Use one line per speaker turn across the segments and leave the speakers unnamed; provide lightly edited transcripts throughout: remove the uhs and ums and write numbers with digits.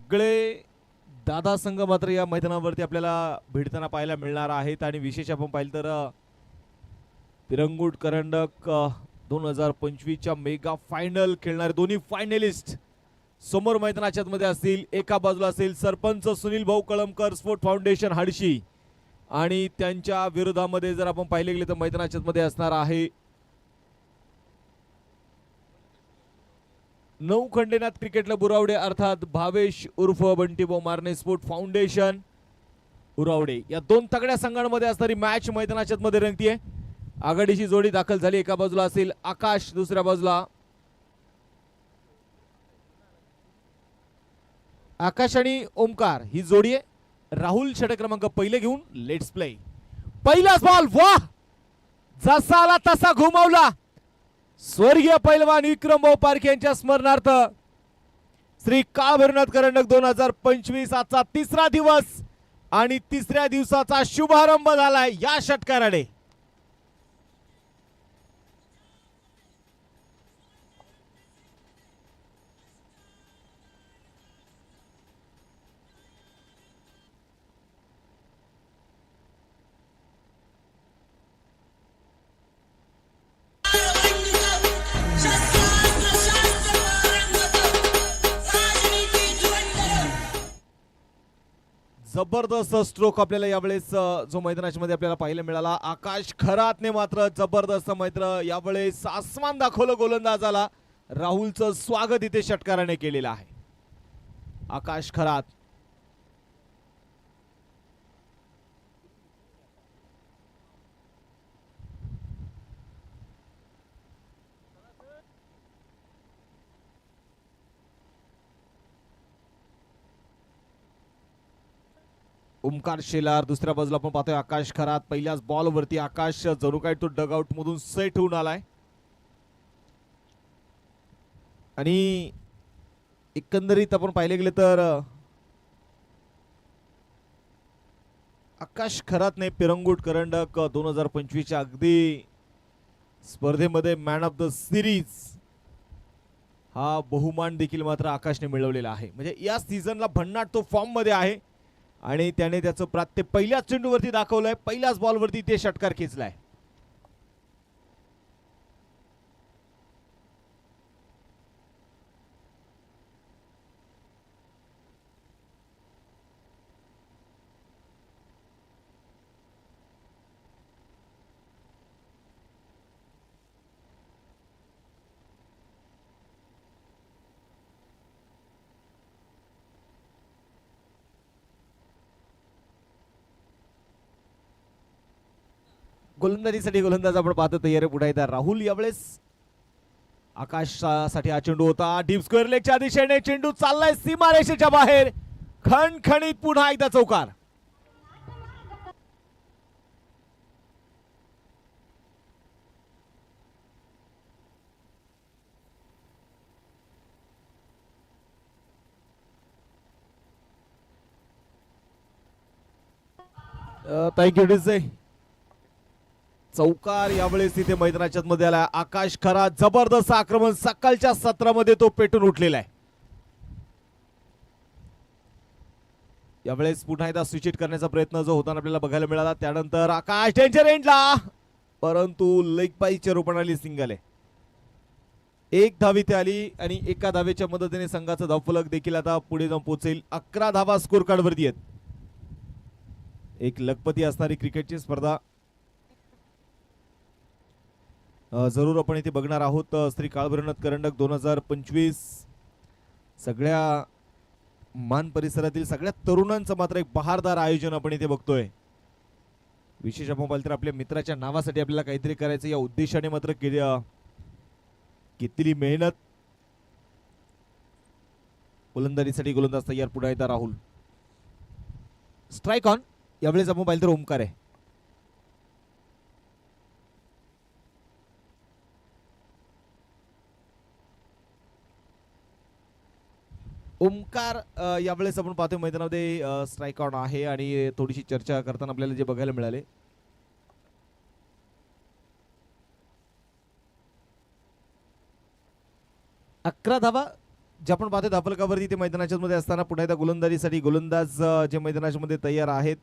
सगळे दादा संघ मात्र या मैदानावरती आपल्याला भिडताना पाहायला मिळणार आहेत आणि विशेष आपण पाहिलं तर पिरंगुट करंडक 2025 मेगा फायनल खेळणारे दोन्ही फायनलिस्ट समोर मैदानाच्या मध्ये असतील. एका बाजूला असेल सरपंच सुनील भाऊ कळमकर स्पोर्ट फाउंडेशन हडशी आणि त्यांच्या विरोधामध्ये जर आपण पाहिले गेले तर मैदानाच्या मध्ये असणार आहे नऊ खंडेनाथ क्रिकेटला बुरावडे अर्थात भावेश उर्फ बंटीभाऊ मारणे स्पोर्ट फाउंडेशन उरावडे. या दोन तगड्या संघांमध्ये असणारी मॅच मैदानाच्या मध्ये रंगतीये. आघाडीची जोडी दाखल झाली. एका बाजूला असेल आकाश, दुसऱ्या बाजूला आकाश आणि ओमकार ही जोडी आहे. राहुल षटक क्रमांक पहिले घेऊन लेट्स प्ले. पहिलाच बॉल, वाह, जसा आला तसा घुमावला. स्वर्गीय पैलवान विक्रम भाऊ पारखे यांच्या स्मरणार्थ श्री काळभैरवनाथ करंडक 2025 आजचा तिसरा दिवस आणि तिसऱ्या दिवसाचा शुभारंभ झालाय या षटकाराने. जबरदस्त स्ट्रोक आपल्याला यावेळेस जो मैदानाच्या मध्ये आपल्याला पाहायला मिळाला. आकाश खरातने मात्र जबरदस्त मात्र यावेळेस आसमान दाखवलं गोलंदाजाला. राहुलचं स्वागत इथे षटकाराने केलेलं आहे. आकाश खरात ओमकार शेलार, दुसऱ्या बाजूला आपण पाहतोय आकाश खरात. पहिल्याच बॉल वरती आकाश जणू काय तो डगआउट मधून सेट होऊन आलाय आणि एकंदरीत आपण पाहिले गेले तर आकाश खरातने पिरंगुट करंडक 2025 अगदी स्पर्धेमध्ये मॅन ऑफ द सिरीज हा बहुमान देखील मात्र आकाशने मिळवलेला आहे. म्हणजे या सीझनला भन्नाट तो फॉर्म मध्ये आहे आणि त्याने त्याचं प्रात्य पहिल्याच चेंडूवरती दाखवलंय. पहिल्याच बॉलवरती ते षटकार खेचलाय. गोलंदाजीसाठी गोलंदाज आपण पाहतो तयारी पुढे येतात राहुल. यावेळेस आकाशसाठी हा चेंडू होता. डीप स्क्वेअर लेगच्या दिशेने चेंडू चाललाय सीमारेषेच्या बाहेर. खणखणीत पुन्हा एकदा चौकार. थँक्यू डिसे. चौकार यावेळेस तिथे मैदानाच्या मध्ये आला. आकाश खरात जबरदस्त आक्रमण सकाळच्या सत्रामध्ये तो पेटून उठलेला आहे. यावेळेस पुन्हा एकदा स्विच करण्याचा प्रयत्न जो होताना आपल्याला बघायला मिळाला. त्यानंतर आकाश डेंजर एंडला, परंतु लेग पाईच्या रूपाने सिंगल आहे. एक धाव इथे आली आणि एका धावेच्या मदतीने संघाचा धावफलक देखील आता पुढे जाऊन पोहोचेल. 11 धावा स्कोर कार्ड वरती आहेत. एक लखपती असणारी क्रिकेटची स्पर्धा जरूर आपण इथे बघणार आहोत. श्री काळभैरवनाथ करंडक 2025 सगळ्या मान परिसरातील सगळ्या तरुणांचं मात्र एक बहारदार आयोजन आपण इथे बघतोय. विशेष आपण पाहिलं तर आपल्या मित्राच्या नावासाठी आपल्याला काहीतरी करायचं या उद्देशाने मात्र किती मेहनत. गोलंदाजीसाठी गोलंदाज तयार पुढे येतात राहुल. Strike on. यावेळेस आपण पाहिलं तर ओमकार आहे. ओमकार यावेळेस आपण पाहतोय मैदानामध्ये स्ट्राइक आउट आहे आणि थोडीशी चर्चा करताना आपल्याला जे बघायला मिळाले 11 धावा जे आपण पाहतो धापलकावरती ते मैदानाच्या मध्ये असताना पुन्हा एकदा गोलंदाजीसाठी गोलंदाज जे मैदानाच्या मध्ये तयार आहेत.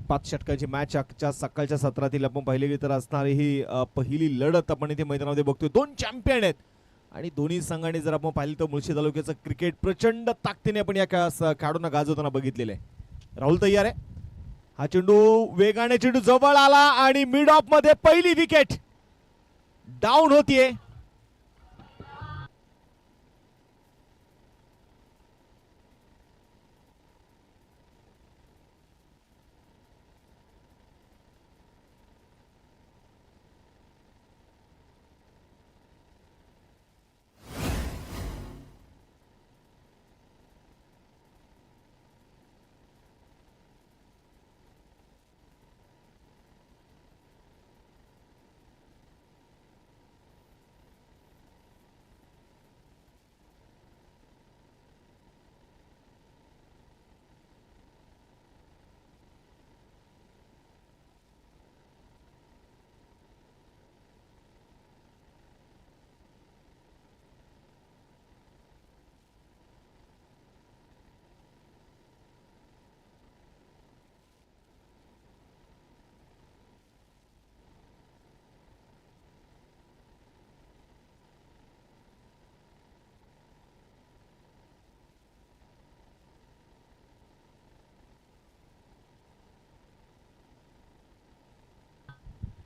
पाच षटकांची मॅच आजच्या सकाळच्या सत्रातील आपण पाहिलेली तर असणारी ही पहिली लढत आपण इथे मैदानामध्ये बघतोय. दोन चॅम्पियन आहेत आणि दोन्ही संघाने जर आपण पाहिलं तर मुळशी तालुक्याचं क्रिकेट प्रचंड ताकदीने आपण या खेळाडूंना गाजवताना बघितलेलं आहे. राहुल तयार आहे. हा चेंडू वेगाने चेंडू जवळ आला आणि मिड ऑफ मध्ये पहिली विकेट डाऊन होतीये.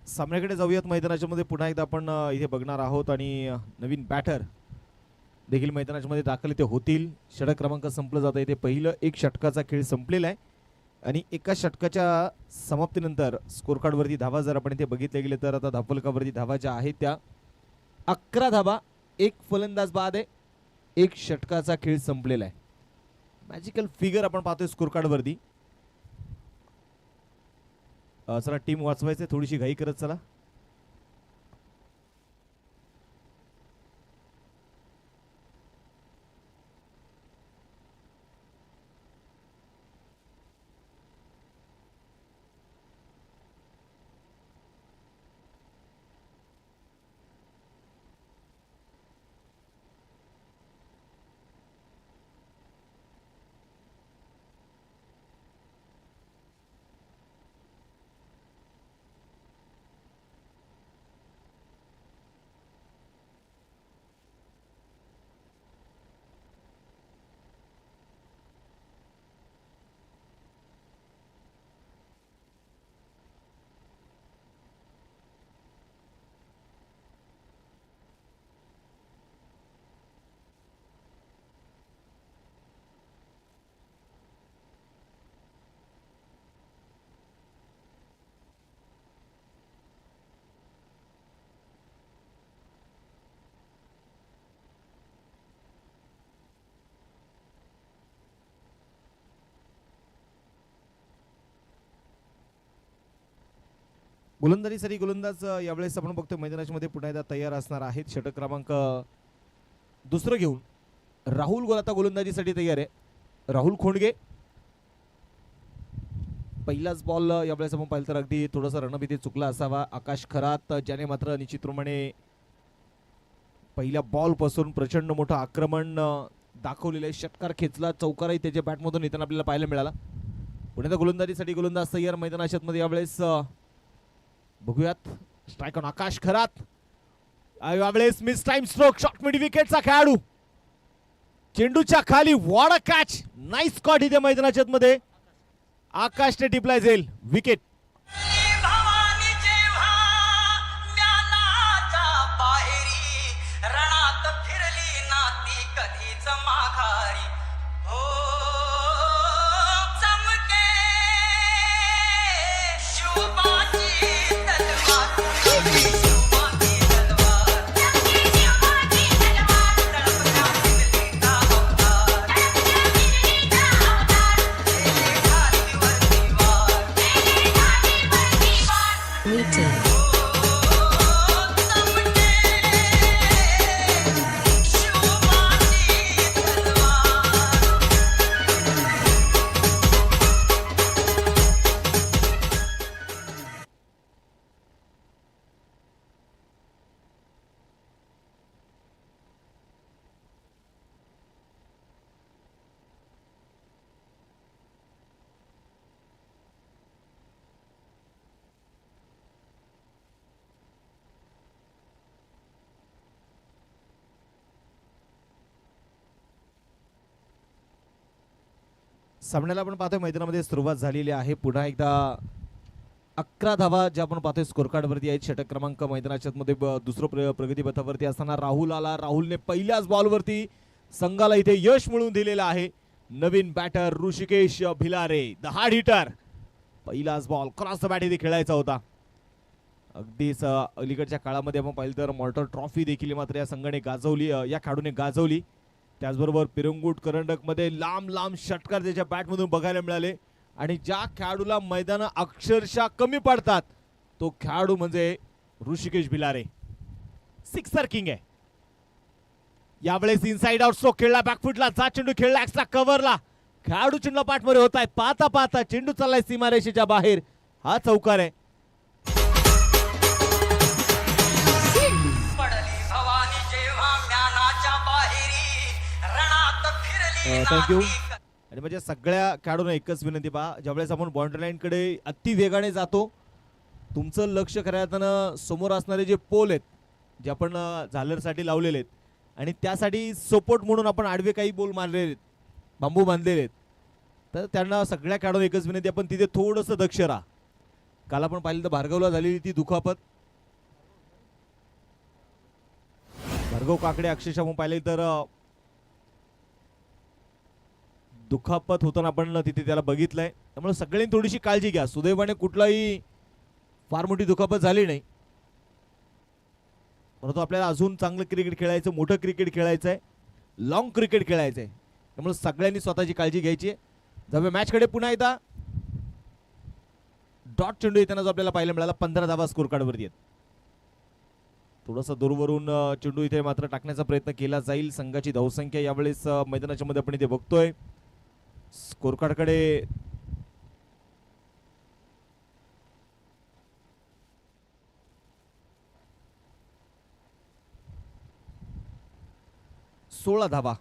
सामन्याकडे जाऊयात. मैदानाच्या मध्ये पुन्हा एकदा आपण इथे बघणार आहोत आणि नवीन बॅटर देखील मैदानाच्या मध्ये दाखल इथे होतील. षटक क्रमांक संपलं जातं. इथे पहिलं एक षटकाचा खेळ संपलेला आहे आणि एका षटकाच्या समाप्तीनंतर स्कोर कार्ड वरती धावा जर आपण इथे बघितले गेले तर आता धापलकावरती धावा ज्या आहेत त्या 11 धावा, एक फलंदाज बाद आहे, एक षटकाचा खेळ संपलेला आहे. मॅजिकल फिगर आपण पाहतोय स्कोर कार्ड वरती. चला टीम वाचवायचे, थोडीशी घाई करत चला. गोलंदाजीसाठी गोलंदाज यावेळेस आपण बघतोय मैदानाच्या मध्ये पुन्हा एकदा तयार असणार आहेत. षटक क्रमांक दुसरं घेऊन राहुल आता गोलंदाजीसाठी तयार आहे. राहुल खोंडगे. पहिलाच बॉल यावेळेस आपण पाहिलं तर अगदी थोडासा रणभीती चुकला असावा. आकाश खरात ज्याने मात्र निश्चितप्रमाणे पहिल्या बॉल पासून प्रचंड मोठं आक्रमण दाखवलेलं आहे. षटकार खेचला, चौकारही त्याच्या बॅटमधून येताना आपल्याला पाहायला मिळाला. पुन्हा गोलंदाजीसाठी गोलंदाज तयार मैदानाच्या मध्ये यावेळेस बघूयात. Strike on Akash Kharat. यावेळेस mistime stroke, short mid विकेटचा खेळाडू चेंडूच्या खाली. What a catch, nice shot इथे मैदानाच्या मध्ये. आकाशने टिपलाय झेल, विकेट. सामन्याला आपण पाहतोय मैदानामध्ये सुरुवात झालेली आहे. पुन्हा एकदा 11 धावा ज्या आपण पाहतोय स्कोर कार्ड वरती आहेत. षटक क्रमांक मैदानाच्या मध्ये दुसरं प्रगती पथावरती असताना राहुल आला. राहुलने पहिल्याच बॉलवरती संघाला इथे यश मिळवून दिलेलं आहे. नवीन batter Rishikesh Bhilare, the hard hitter. पहिलाच बॉल क्रॉस द बॅट इथे खेळायचा होता. अगदीच अलीकडच्या काळामध्ये आपण पाहिलं तर मॉर्टर ट्रॉफी देखील मात्र या संघाने गाजवली, या खेळाडूने गाजवली. त्याचबरोबर पिरंगुट करंडक मध्ये लांब लांब षटकार त्याच्या बॅटमधून बघायला मिळाले. आणि ज्या खेळाडूला मैदान अक्षरशः कमी पडतात तो खेळाडू म्हणजे ऋषिकेश भिलारे. सिक्सर किंग आहे. यावेळेस इनसाइड आउट स्ट्रोक खेळला, बॅकफुटला जा चेंडू खेळला, एक्स्ट्रा कव्हरला. खेळाडू चेंडूला पाठमध्ये होत आहे. पाहता पाहता चेंडू चाललाय सीमारेषेच्या बाहेर. हा चौकार आहे. थँक्यू. आणि म्हणजे सगळ्या खेळाडूंना एकच विनंती, पहा ज्यावेळेस आपण बाउंड्री लाईन कडे अति वेगाने जातो तुमचं लक्ष खऱ्या समोर असणारे जे पोल आहेत जे आपण झालरसाठी लावलेले आहेत आणि त्यासाठी सपोर्ट म्हणून आपण आडवे काही बोल मारलेले आहेत, बांबू बांधलेले आहेत, तर त्यांना सगळ्या खेळाडूंना एकच विनंती आपण तिथे थोडंसं दक्ष राहा. काल आपण पाहिलं तर भार्गवला झालेली ती दुखापत, भार्गव काकडे अक्षरशः आपण पाहिले तर दुखापत होताना आपण तिथे त्याला बघितलंय. त्यामुळे सगळ्यांनी थोडीशी काळजी घ्या. सुदैवाने कुठलाही फार मोठी दुखापत झाली नाही, परंतु आपल्याला अजून चांगलं क्रिकेट खेळायचं, मोठं क्रिकेट खेळायचं आहे, लॉंग क्रिकेट खेळायचं आहे. त्यामुळे सगळ्यांनी स्वतःची काळजी घ्यायची आहे. जाऊया मॅच कडे. पुन्हा एकदा डॉट चेंडू येताना जो आपल्याला पाहायला मिळाला. 15 धावा स्कोर कार्ड वरती आहेत. थोडासा दूरवरून चेंडू इथे मात्र टाकण्याचा प्रयत्न केला जाईल. संघाची धावसंख्या यावेळेस मैदानाच्या मध्ये आपण इथे बघतोय. स्कोर कार्ड कडे सोळा धावा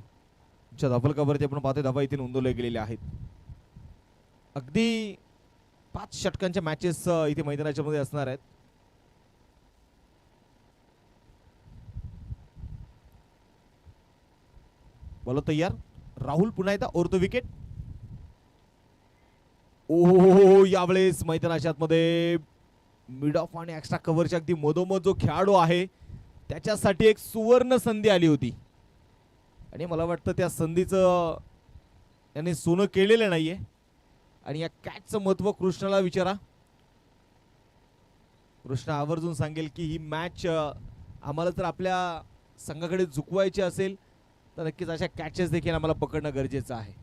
च्या धावफलकावरती आपण पाहतोय. धावा इथे नोंदवल्या गेलेल्या आहेत. अगदी 5 षटकांच्या मॅचेस इथे मैदानाच्या मध्ये असणार आहेत. बोलो तयार. राहुल पुन्हा एकदा ओरतो विकेट. ओहो, यावेळेस मैदानाच्या आतमध्ये मिड ऑफ आणि एक्स्ट्रा कव्हरच्या अगदी मधोमध जो खेळाडू आहे त्याच्यासाठी एक सुवर्ण संधी आली होती आणि मला वाटतं त्या संधीचं याने सोनं केलेलं नाहीये. आणि या कॅचचं महत्व कृष्णाला विचारा. कृष्ण आवर्जून सांगेल की ही मॅच आम्हाला जर आपल्या संघाकडे झुकवायची असेल तर नक्कीच अशा कॅचेस देखील आम्हाला पकडणं गरजेचं आहे.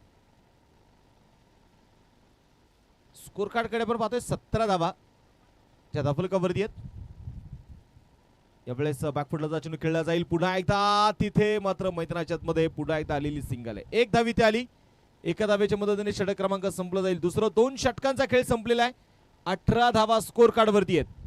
स्कोर कार्ड कडे आपण पाहतोय 17 धावा ज्या धावफलकावरती आहेत. यावेळेस बॅकफुटला चेंडू खेळला जाईल. पुन्हा एकदा तिथे मात्र मैदानाच्या मध्ये पुन्हा एकदा आलेली सिंगल आहे. एक धाव इथे आली. एका धावेच्या मदतीने षटक क्रमांक संपला जाईल. दुसरं 2 षटकांचा खेळ संपलेला आहे. 18 धावा स्कोर कार्ड वरती आहेत.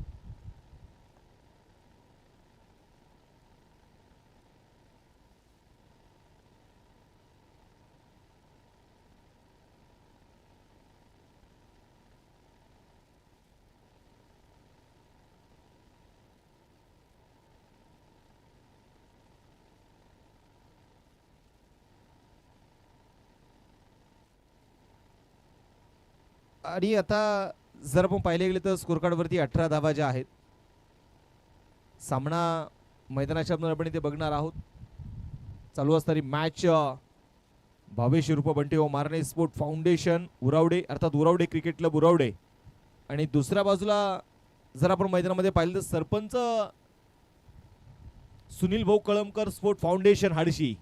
आणि आता जर आपण पाहिले गेले तर स्कोर कार्ड वरती 18 धावा ज्या आहेत. सामना मैदानाच्या आपण इथे बघणार आहोत. चालू असणारी मॅच भावेश रूप बंटी व मारणे स्पोर्ट फाउंडेशन उरावडे, अर्थात उरावडे क्रिकेट क्लब उरावडे. आणि दुसऱ्या बाजूला जर आपण मैदानामध्ये पाहिलं तर सरपंच सुनील भाऊ कळमकर स्पोर्ट फाउंडेशन हाडशी.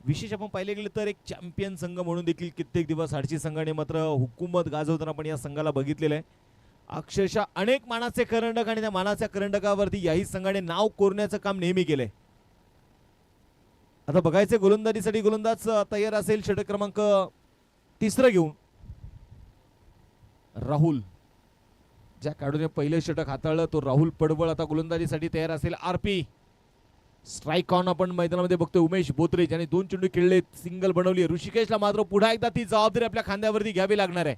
विशेष आपण पाहिले गेले तर एक चॅम्पियन संघ म्हणून देखील कित्येक दिवस हाडशी संघाने मात्र हुकूमत गाजवताना आपण या संघाला बघितलेलं आहे. अक्षरशः अनेक मानाचे करंडक आणि त्या मानाच्या करंडकावरती याही संघाने नाव कोरण्याचं काम नेहमी केलंय. आता बघायचे गोलंदाजीसाठी गोलंदाज तयार असेल. षटक क्रमांक 3 घेऊन राहुल, ज्या खेळाडूने पहिले षटक हाताळलं तो राहुल पडवळ आता गोलंदाजीसाठी तयार असेल. आरपी स्ट्राइक ऑन आपण मैदानामध्ये बघतोय. उमेश बोत्रे ज्याने 2 चेंडू खेळले, सिंगल बनवली. ऋषिकेशला मात्र पुन्हा एकदा ती जबाबदारी आपल्या खांद्यावरती घ्यावी लागणार आहे.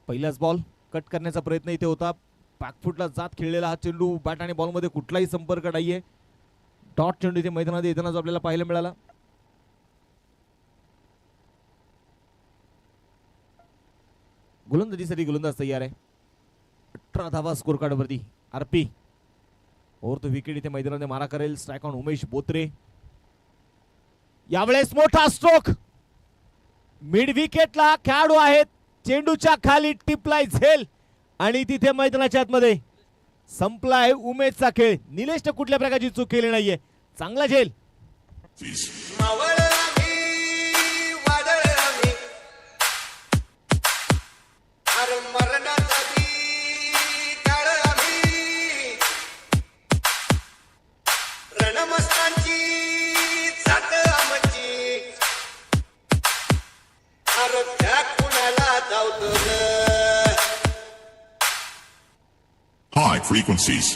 पहिलाच बॉल कट करण्याचा प्रयत्न इथे होता. बॅकफुटला जात खेळलेला हा चेंडू बॅट आणि बॉल मध्ये कुठलाही संपर्क नाहीये. डॉट चेंडू इथे मैदानात येताना जो आपल्याला पाहायला मिळाला. गोलंदाजीसाठी गोलंदाज तयार आहे. 18 धावा स्कोर कार्ड वरती. आरपी ओव्हर तो विकेट इथे मैदानामध्ये मारा करेल. Strike on Umesh Botre. यावेळेस मोठा स्ट्रोक. मिड विकेटला खेळाडू आहेत. चेंडूच्या खाली टिपलाय झेल आणि तिथे मैदानाच्या आतमध्ये संपलाय उमेशचा खेळ. निलेशने कुठल्या प्रकारची चूक केली नाहीये. चांगला झेल.
High frequencies.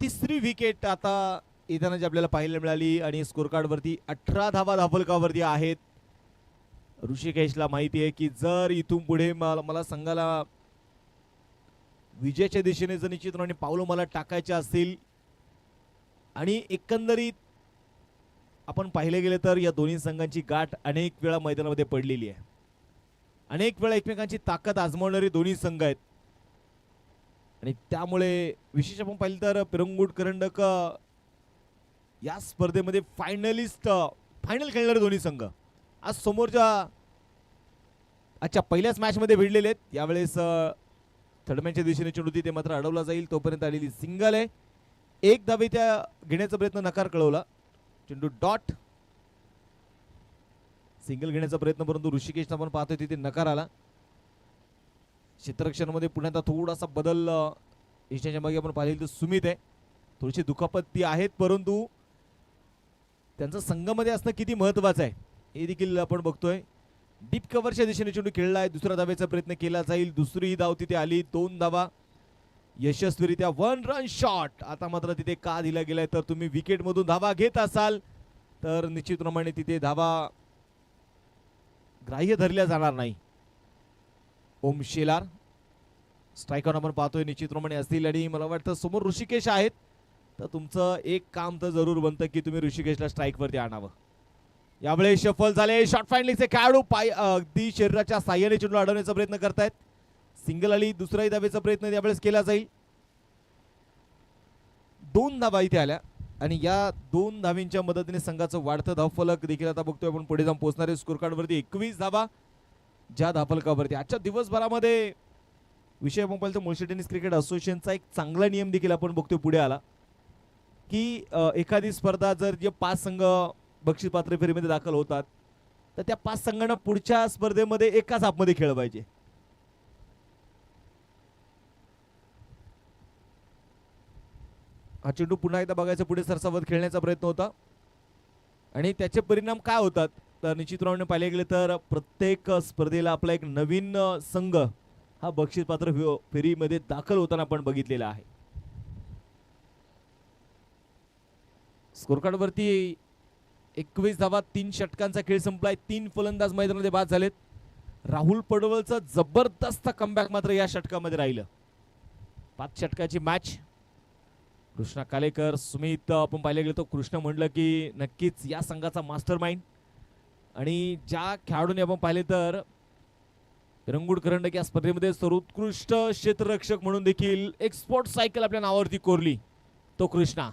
तिसरी विकेट आता येताना जी आपल्याला पाहायला मिळाली आणि स्कोर कार्ड वरती 18 धावा धाफलकावरती आहेत. ऋषिकेशला माहिती आहे की जर इथून पुढे मला संघाला विजयाच्या दिशेने जर निश्चितपणे पावलं मला टाकायचे असतील आणि एकंदरीत आपण पाहिले गेले तर या दोन्ही संघांची गाठ अनेक वेळा मैदानामध्ये पडलेली आहे. अनेक वेळा एकमेकांची ताकद आजमावणारे दोन्ही संघ आहेत आणि त्यामुळे विशेष आपण पाहिलं तर पिरंगुट करंडक या स्पर्धेमध्ये फायनल खेळणारे दोन्ही संघ आज समोरच्या आजच्या पहिल्याच मॅच मध्ये भिडलेले आहेत. यावेळेस थर्डमॅनच्या दिशेने चेंडू ते मात्र अडवला जाईल. तोपर्यंत आलेली सिंगल आहे. एक धावे त्या घेण्याचा प्रयत्न नकार कळवला. चेंडू डॉट. सिंगल घेण्याचा प्रयत्न परंतु ऋषिकेशला आपण पाहतोय तिथे नकार आला. क्षेत्ररक्षणामध्ये पुन्हा आता थोडासा बदल यशाच्या मागे आपण पाहिलं तर सुमित आहे. थोडीशी दुखापती आहेत परंतु त्यांचं संघामध्ये असणं किती महत्वाचं आहे हे देखील आपण बघतोय. डीप कव्हरच्या दिशेने चेंडू खेळला आहे. दुसरा धावेचा प्रयत्न केला जाईल. दुसरी धाव तिथे आली. 2 धावा यशस्वीरित्या 1 रन शॉट. आता मात्र तिथे का दिला गेलाय तर तुम्ही विकेट मधून धावा घेत असाल तर निश्चितप्रमाणे तिथे धावा ग्राह्य धरल्या जाणार नाही. ओम शेलार स्ट्राईक ऑन आपण पाहतोय निश्चितप्रमाणे असतील आणि मला वाटतं समोर ऋषिकेश आहेत तर तुमचं एक काम तर जरूर बनतं की तुम्ही ऋषिकेशला स्ट्राईक वरती आणावं. यावेळेस शफल झाले. शॉर्ट फाइनलिंगचे खेळाडू अगदी शरीराच्या साह्याने चेंडू अडवण्याचा प्रयत्न करतायत. सिंगल आली. दुसराही धावेचा प्रयत्न यावेळेस केला जाईल. 2 धावा इथे आल्या आणि या 2 धावींच्या मदतीने संघाचं वाढतं धावफलक देखील आता बघतोय आपण पुढे जाऊन पोहोचणारे. स्कोर कार्ड वरती 21 धावा ज्या धावफलकावरती आजच्या दिवसभरामध्ये विषय आपण पाहिलं तर मुळशी टेनिस क्रिकेट असोसिएशनचा एक चांगला नियम देखील आपण बघतोय पुढे आला की एखादी स्पर्धा जर जे 5 संघ बक्षीस पात्र फेरीमध्ये दाखल होतात तर त्या 5 संघांना पुढच्या स्पर्धेमध्ये एकाच हाफमध्ये खेळवायचे. हा चेंडू पुन्हा एकदा बघायचा पुढे सरसावत खेळण्याचा प्रयत्न होता आणि त्याचे परिणाम काय होतात तर निश्चितपणे पाहिले गेले तर प्रत्येक स्पर्धेला आपला एक नवीन संघ हा बक्षीस पात्र फेरीमध्ये दाखल होताना आपण बघितलेला आहे. स्कोर कार्ड वरती 21 धावा 3 षटकांचा खेळ संपलाय. 3 फलंदाज मैदानामध्ये बाद झालेत. राहुल पडवलचं जबरदस्त कमबॅक मात्र या षटकामध्ये राहिलं. 5 षटकाची मॅच. कृष्णा कालेकर सुमित आपण पाहिले गेलो तो कृष्ण म्हणलं की नक्कीच या संघाचा मास्टर माइंड आणि ज्या खेळाडूने आपण पाहिले तर रंगूड करंडक या स्पर्धेमध्ये सर्वोत्कृष्ट क्षेत्ररक्षक म्हणून देखील एक्सपोर्ट सायकल आपल्या नावावरती कोरली तो कृष्णा.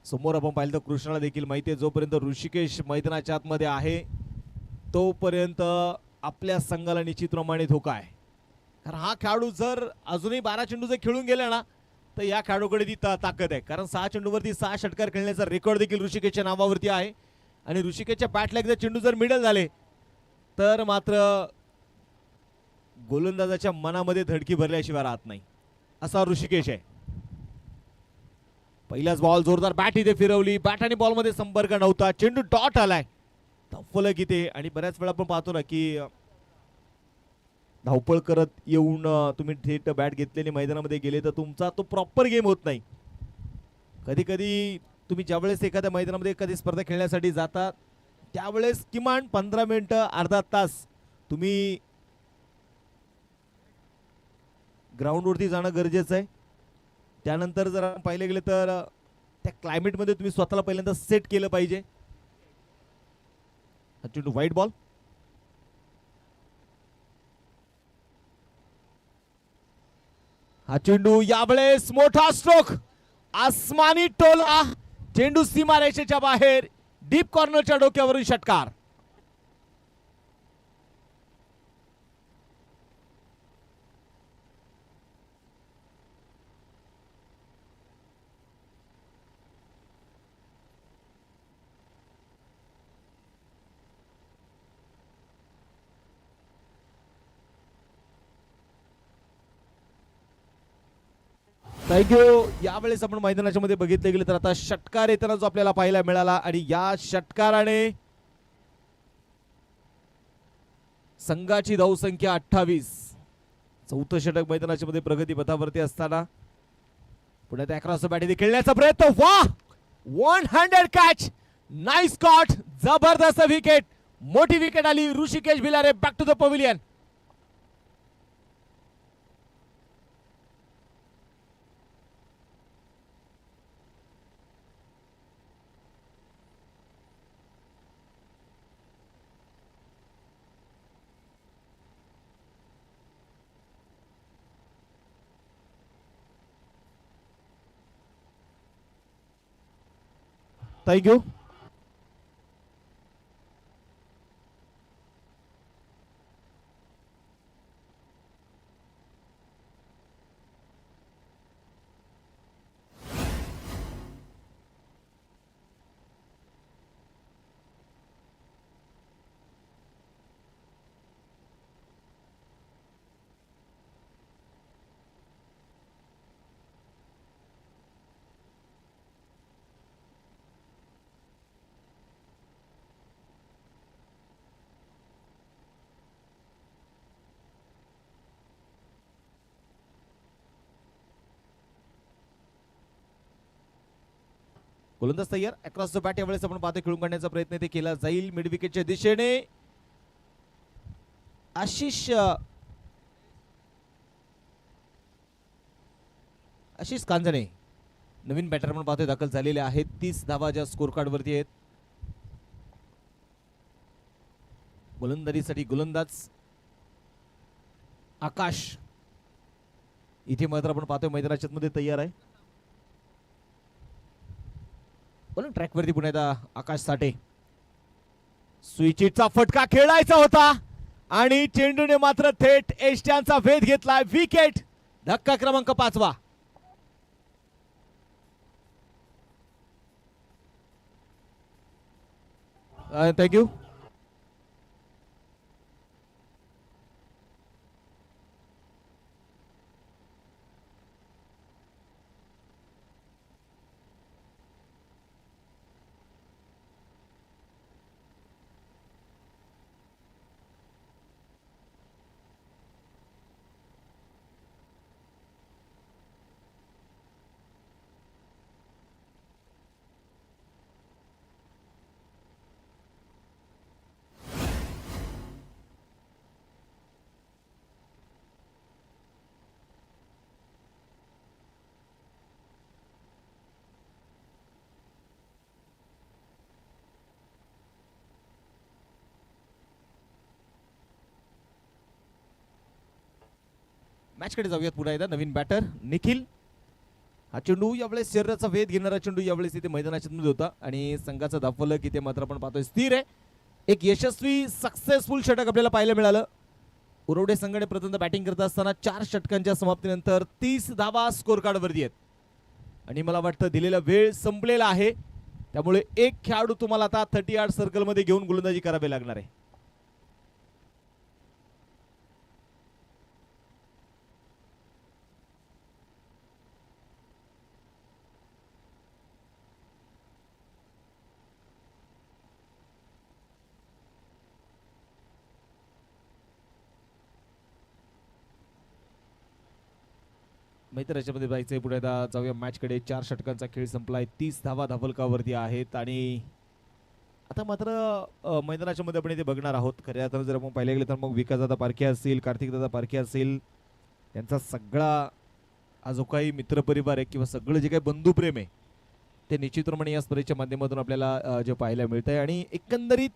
समोर आपण पाहिलं तर कृष्णाला देखील माहिती आहे जोपर्यंत ऋषिकेश मैदानाच्या आतमध्ये आहे तोपर्यंत आपल्या संघाला निश्चितप्रमाणे धोका आहे. कारण हा खेळाडू जर अजूनही 12 चेंडू जर खेळून गेला ना तर या खेळाडूकडे ती ताकद आहे. कारण 6 चेंडूवरती 6 षटकार खेळण्याचा रेकॉर्ड देखील ऋषिकेशच्या नावावरती आहे आणि ऋषिकेशच्या बॅटला एकदा चेंडू जर मिडल झाले तर मात्र गोलंदाजाच्या मनामध्ये धडकी भरल्याशिवाय राहत नाही असा ऋषिकेश आहे. पहिलाच बॉल जोरदार बॅट इथे फिरवली. बॅट आणि बॉल मध्ये संपर्क नव्हता. चेंडू डॉट आलाय. फलक इथे आणि बऱ्याच वेळा आपण पाहतो ना की धावपळ करत येऊन तुम्ही थेट बॅट घेतलेली मैदानामध्ये गेले तर तुमचा तो प्रॉपर गेम होत नाही. कधी कधी तुम्ही ज्यावेळेस एखाद्या मैदानामध्ये एखादी स्पर्धा खेळण्यासाठी जाता त्यावेळेस किमान 15 मिनिटं अर्धा तास तुम्ही ग्राउंडवरती जाणं गरजेचं आहे. त्यानंतर जर आपण पाहिले गेले तर त्या क्लायमेटमध्ये तुम्ही स्वतःला पहिल्यांदा सेट केलं पाहिजे. Two white ball. हा चेंडू यावेळेस मोठा स्ट्रोक, आसमानी टोला, चेंडू सीमारेषेच्या बाहेर, डीप कॉर्नरच्या डोक्यावरून षटकार. थँक्यू. यावेळेस आपण मैदानाच्या मध्ये बघितले गेले तर आता षटकार येताना जो आपल्याला पाहायला मिळाला आणि या षटकाराने संघाची धावसंख्या 28. चौथं षटक मैदानाच्या मध्ये प्रगती पथावरती असताना पुण्यात अक्रॉस बॅटी खेळण्याचा प्रयत्न. वा, 100 कॅच, नाईस कॉट, जबरदस्त विकेट, मोठी विकेट आली. Rishikesh Bhilare back to the pavilion. Thank you. गोलंदाज तयार. अक्रॉस द बॅट यावेळेस आपण पाहतो खेळून काढण्याचा प्रयत्न ते केला जाईल मिड विकेटच्या दिशेने. आशिष कांजणे नवीन बॅटर आपण पाहतोय दाखल झालेले आहेत. 30 धावा ज्या स्कोर कार्ड वरती आहेत. गोलंदाजीसाठी गोलंदाज आकाश इथे मात्र आपण पाहतोय मैदानाच्या मध्ये तयार आहे. ट्रॅक वरती पुण्यात आकाश साठे. स्विचिटचा फटका खेळायचा होता आणि चेंडूने मात्र थेट एष्ट्यांचा वेध घेतलाय. विकेट, धक्का क्रमांक 5वा. थँक्यू. मॅचकडे जाऊयात पुन्हा एकदा. नवीन बॅटर निखिल. हा चेंडू यावेळेस शरीराचा वेध घेणारा चेंडू यावेळेस इथे मैदानाच्या मध्ये होता आणि संघाचं दाखवलं की ते मात्र आपण पाहतोय स्थिर आहे. एक यशस्वी सक्सेसफुल षटक आपल्याला पाहायला मिळालं. उरवडे संघाने प्रथम बॅटिंग करत असताना 4 षटकांच्या समाप्तीनंतर 30 धावा स्कोर कार्ड वरती आहेत आणि मला वाटतं दिलेला वेळ संपलेला आहे. त्यामुळे एक खेळाडू तुम्हाला आता 30 सर्कल मध्ये घेऊन गोलंदाजी करावी लागणार आहे. माहिती याच्यामध्ये जायचंय पुढे. आता जाऊया मॅचकडे. 4 षटकांचा खेळ संपलाय. 30 धावा धावलकावरती आहेत आणि आता मात्र मैदानाच्या मध्ये आपण इथे बघणार आहोत. खऱ्या अर्थानं जर आपण पाहिलं गेलं तर मग विकासदादा पारखे असतील, कार्तिकदादा पारखे असतील, यांचा सगळा हा जो काही मित्रपरिवार आहे किंवा सगळं जे काही बंधुप्रेम आहे ते निश्चितप्रमाणे या स्पर्धेच्या माध्यमातून आपल्याला जे पाहायला मिळतंय. आणि एकंदरीत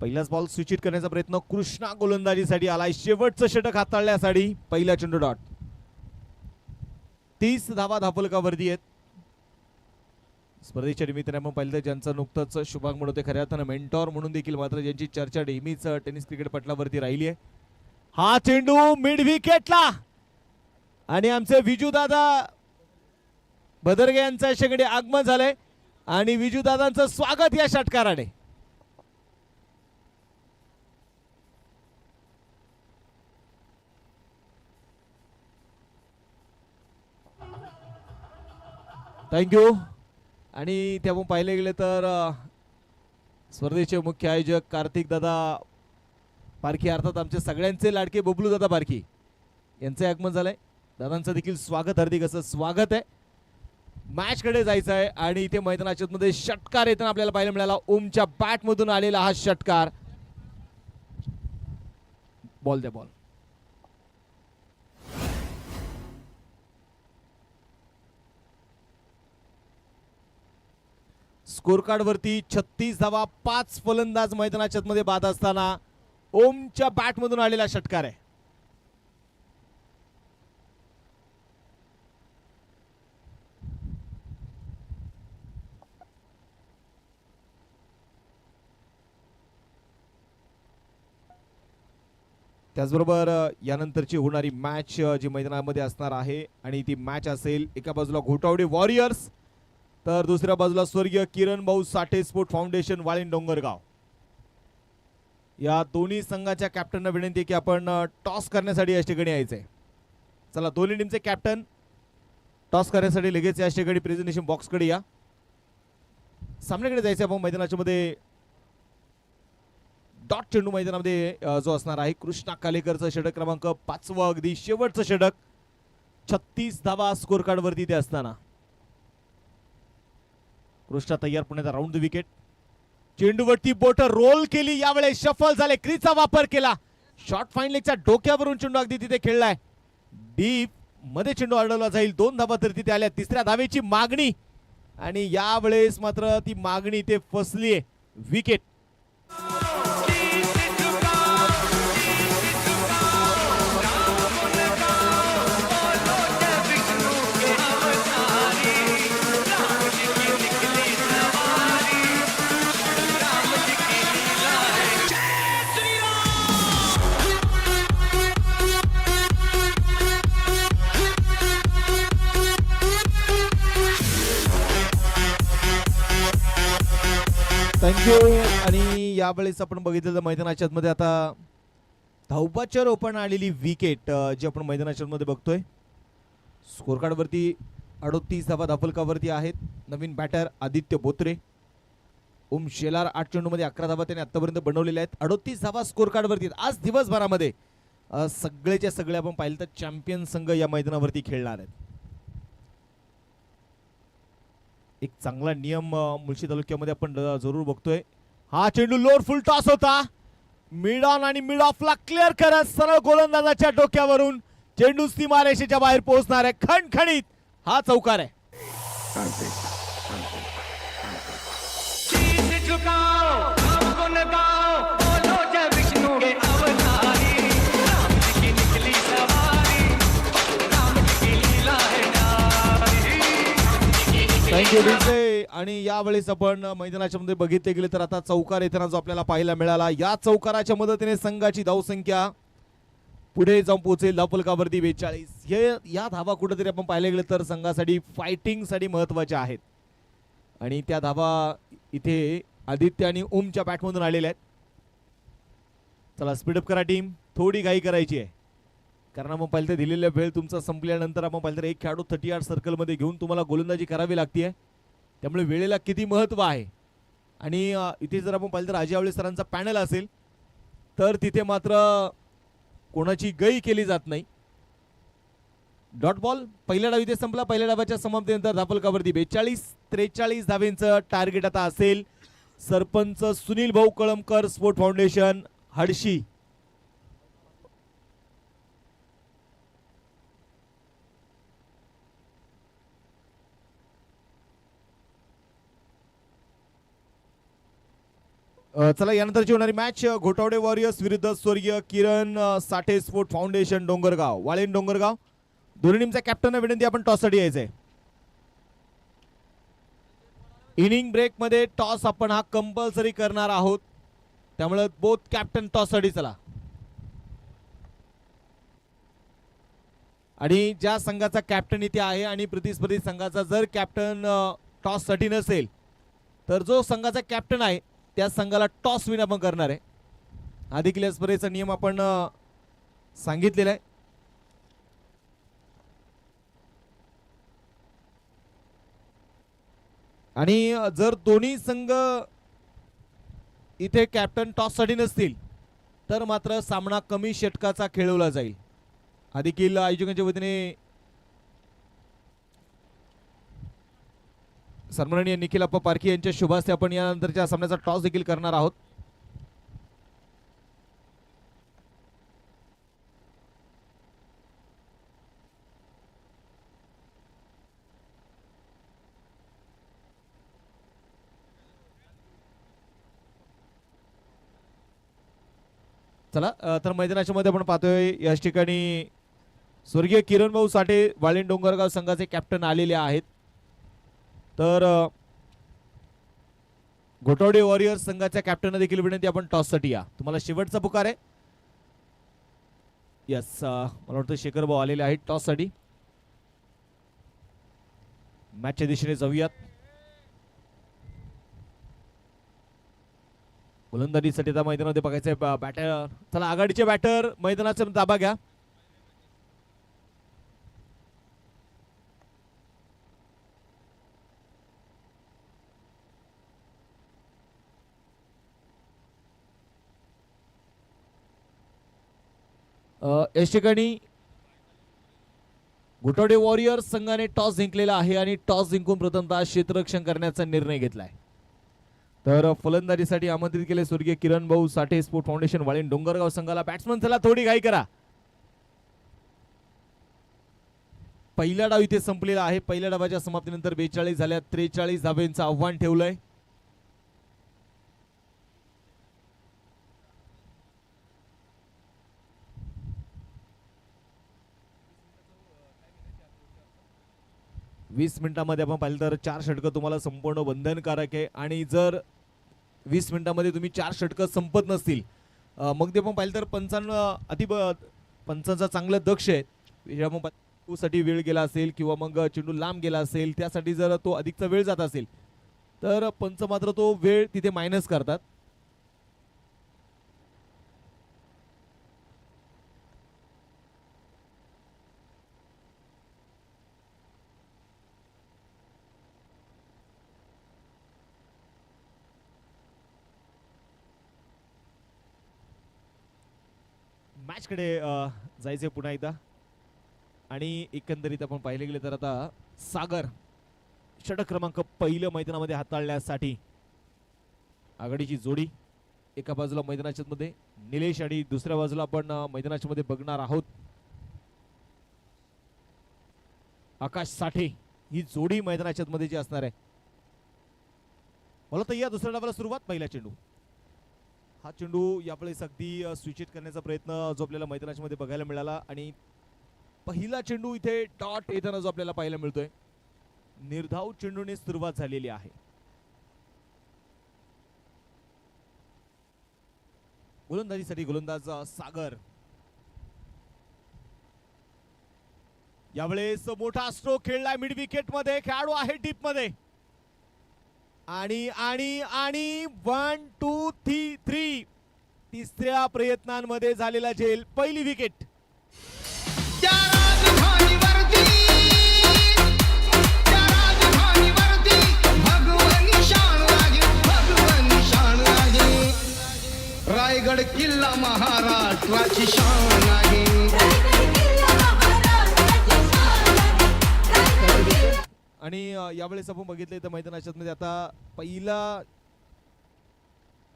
पहिलाच बॉल स्विच करण्याचा प्रयत्न कृष्णा गोलंदाजीसाठी आलाय. शेवटचं षटक हाताळण्यासाठी पहिला चेंडू डॉट. 30 धावा धावलकावरती आहेत. स्पर्धेच्या निमित्ताने आपण पाहिलं ज्यांचं नुकतंच शुभागमन होते, खऱ्या अर्थानं मेंटॉर म्हणून देखील मात्र ज्यांची चर्चा नेहमीच टेनिस क्रिकेट पटलावरती राहिली आहे. हा चेंडू मिड विकेटला आणि आमचे विजू दादा भदरगे यांच्या शेकडे आगमन झालंय आणि विजू दादांचं स्वागत या षटकाराने. थँक्यू. आणि ते आपण पाहिले गेले तर स्पर्धेचे मुख्य आयोजक कार्तिक दादा पारखी अर्थात आमचे सगळ्यांचे लाडके बबलू दादा पारखी यांचे आगमन झालंय. दादांचं देखील स्वागत, हार्दिक असं स्वागत आहे. मॅच कडे जायचं आहे आणि इथे मैदानाच्या मध्ये षटकार येताना आपल्याला पाहायला मिळाला. ओमच्या बॅट मधून आलेला हा षटकार. बॉल द्या बॉल. स्कोर कार्ड वरती 36 धावा, 5 फलंदाज मैदानाच्या मध्ये बाद असताना ओमच्या बॅट मधून आलेला षटकार आहे. त्याचबरोबर यानंतरची होणारी मॅच जी मैदानामध्ये असणार आहे आणि ती मॅच असेल एका बाजूला घोटावडे वॉरियर्स तर दुसऱ्या बाजूला स्वर्गीय किरण भाऊ साठे स्पोर्ट फाउंडेशन वाळीण डोंगरगाव. या दोन्ही संघाच्या कॅप्टनना विनंती आहे की आपण टॉस करण्यासाठी या ठिकाणी यायचंय. चला दोन्ही टीमचे कॅप्टन टॉस करण्यासाठी लगेच या ठिकाणी प्रेझेंटेशन बॉक्स कडे या. सामन्याकडे जायचं आपण मैदानाच्या मध्ये. डॉट चेंडू मैदानामध्ये जो असणार आहे कृष्णा कालेकरचं षटक क्रमांक 5 अगदी शेवटचं षटक. 36 धावा स्कोर कार्ड वरती ते असताना कृष्णा तयार. पुण्याचा राऊंड द विकेट. चेंडूवरती बोट रोल केली, यावेळेस शफल झाले, क्रीजचा वापर केला. शॉर्ट फाईन लेगच्या डोक्यावरून चेंडू अगदी तिथे खेळलाय. डीप मध्ये चेंडू अडवला जाईल. 2 धावा तर तिथे आल्या. तिसऱ्या धावेची मागणी आणि यावेळेस मात्र ती मागणी ते फसलीये. विकेट. थँक्यू. आणि यावेळेस आपण बघितलं तर मैदानाच्या मध्ये आता धावपाच्या रोपाने आलेली विकेट जी आपण मैदानाच्या मध्ये बघतोय. स्कोर कार्ड वरती 38 धावा धावलकावरती आहेत. नवीन बॅटर आदित्य बोत्रे. ओम शेलार 8 चेंडूमध्ये 11 धावा त्याने आतापर्यंत बनवलेल्या आहेत. 38 धावा स्कोर कार्ड वरती. आज दिवसभरामध्ये सगळेच्या सगळे आपण पाहिलं तर चॅम्पियन संघ या मैदानावरती खेळणार आहेत. एक चांगला नियम मुळशी तालुक्यामध्ये आपण जरूर बघतोय. हा चेंडू लोअर फुल टॉस होता. मिड ऑन आणि मिड ऑफला क्लिअर करत सरळ गोलंदाजाच्या डोक्यावरून चेंडू सीमारेषेच्या बाहेर पोहोचणार आहे. खणखणीत हा चौकार आहे. Thank you DJ. आणि यावेळेस आपण मैदानाच्या मध्ये बघितले गेले तर आता चौकार येताना जो आपल्याला पाहायला मिळाला. या चौकाराच्या मदतीने संघाची धावसंख्या पुढे जाऊन पोहोचेल धावफलकावरती 42. या धावा कुठेतरी आपण पाहिले गेले तर संघासाठी फायटिंग साठी महत्वाच्या आहेत आणि त्या धावा इथे आदित्य आणि ओमच्या बॅटमधून आलेल्या आहेत. चला स्पीडअप करा टीम. थोडी घाई करायची आहे कारण आपण पाहिलं तर दिलेला वेळ तुमचा संपल्यानंतर आपण पाहिलं तर एक खेळाडू 38 सर्कल मध्ये घेऊन तुम्हाला गोलंदाजी करावी लागते. त्यामुळे वेळेला किती महत्व आहे. आणि इथे जर आपण पाहिलं तर राजावळे सरांचा पॅनल असेल तर तिथे मात्र कोणाची गई केली जात नाही. Dot ball. पहिला डाव इथे संपला. पहिल्या डावाच्या समाप्तीनंतर धापलकावरती 42-43 धावेंचं टार्गेट आता असेल. सरपंच सुनील भाऊ कळमकर, स्पोर्ट फाउंडेशन, हडशी. चला यानंतरची होणारी मॅच घोटावडे वॉरियर्स विरुद्ध स्वर्गीय किरण साठे, स्पोर्ट फाउंडेशन, डोंगरगाव, वाळेन डोंगरगाव. दोन्ही टीमच्या कॅप्टनना विनंती, आपण टॉससाठी यायचंय. इनिंग ब्रेक मध्ये टॉस आपण हा कंपल्सरी करणार आहोत, त्यामुळे बोथ कॅप्टन टॉससाठी चला. आणि ज्या संघाचा कॅप्टन इथे आहे आणि प्रतिस्पर्धी संघाचा जर कॅप्टन टॉससाठी नसेल तर जो संघाचा कॅप्टन आहे त्या संघाला टॉस विन आपण करणार आहे. आधी केल्या स्पर्धेचा नियम आपण सांगितलेला आहे. आणि जर दोन्ही संघ इथे कॅप्टन टॉससाठी नसतील तर मात्र सामना कमी षटकाचा खेळवला जाईल. देखील आयोजकांच्या वतीने सन्माननीय निखिल अप्पा पारखी यांच्या शुभ हस्ते आपण यानंतरच्या सामन्याचा टॉस देखील करणार आहोत. चला तर मैदानाच्या मध्ये आपण पाहतोय याच ठिकाणी स्वर्गीय किरण भाऊ साठे, वाळीण डोंगरगाव संघाचे कॅप्टन आलेले आहेत. तर घोटावडे वॉरियर्स संघाच्या कॅप्टनना देखील विनंती, आपण टॉससाठी या. तुम्हाला शेवटचा पुकार आहे. यस, मला वाटतं शेखर भाऊ आलेले आहेत टॉससाठी. मॅचच्या दिशेने जाऊयात. गोलंदाजीसाठी त्या मैदानामध्ये बघायचंय बॅटर. चला आघाडीचे बॅटर मैदानाचा ताबा घ्या. या ठिकाणी घोटावडे वॉरियर्स संघाने टॉस जिंकलेला आहे आणि टॉस जिंकून प्रथमतः क्षेत्ररक्षण करण्याचा निर्णय घेतलाय. तर फलंदाजीसाठी आमंत्रित केले स्वर्गीय किरण भाऊ साठे, स्पोर्ट फाउंडेशन, वाळीण डोंगरगाव संघाला. बॅट्समन चला थोडी घाई करा. पहिला डाव इथे संपलेला आहे. पहिल्या डावाच्या समाप्तीनंतर 42 झाल्या. 43 धावेंचं आव्हान ठेवलंय. वीस मिनिटांमध्ये आपण पाहिलं तर 4 षटकं तुम्हाला संपूर्ण बंधनकारक आहे. आणि जर 20 मिनिटांमध्ये तुम्ही 4 षटकं संपत नसतील मग ते आपण पाहिलं तर पंचांचा चांगलं दक्ष आहे. साठी वेळ गेला असेल किंवा मग चेंडू लांब गेला असेल त्यासाठी जर तो अधिकचा वेळ जात असेल तर पंच मात्र तो वेळ तिथे मायनस करतात. मॅच कडे जायचे पुन्हा एकदा. आणि एकंदरीत आपण पाहिले गेले तर आता सागर षटक क्रमांक पहिलं मैदानामध्ये हाताळण्यासाठी आघाडीची जोडी. एका बाजूला मैदानाच्या मध्ये निलेश आणि दुसऱ्या बाजूला आपण मैदानाच्या मध्ये बघणार आहोत आकाश साठे. ही जोडी मैदानाच्या मध्ये जी असणार आहे. मला तर या दुसऱ्या डावाला सुरुवात. पहिला चेंडू, हा चेंडू यावेळेस अगदी स्विचित करण्याचा प्रयत्न जो आपल्याला मैदानाच्या मध्ये बघायला मिळाला. आणि पहिला चेंडू इथे डॉट येताना जो आपल्याला पाहायला मिळतोय. निर्धाव चेंडूने सुरुवात झालेली आहे. गोलंदाजीसाठी गोलंदाज सागर. यावेळेस मोठा स्ट्रोक खेळलाय मिड विकेट मध्ये. खेळाडू आहे डीप मध्ये. आणि आणि आणि 1 2 3 तिसऱ्या प्रयत्नांमध्ये झालेला झेल. पहिली विकेट.
रायगड किल्ला महाराष्ट्राची शान आहे.
आणि यावेळेस आपण बघितलं तर मैदानाच्या मध्ये आता पहिला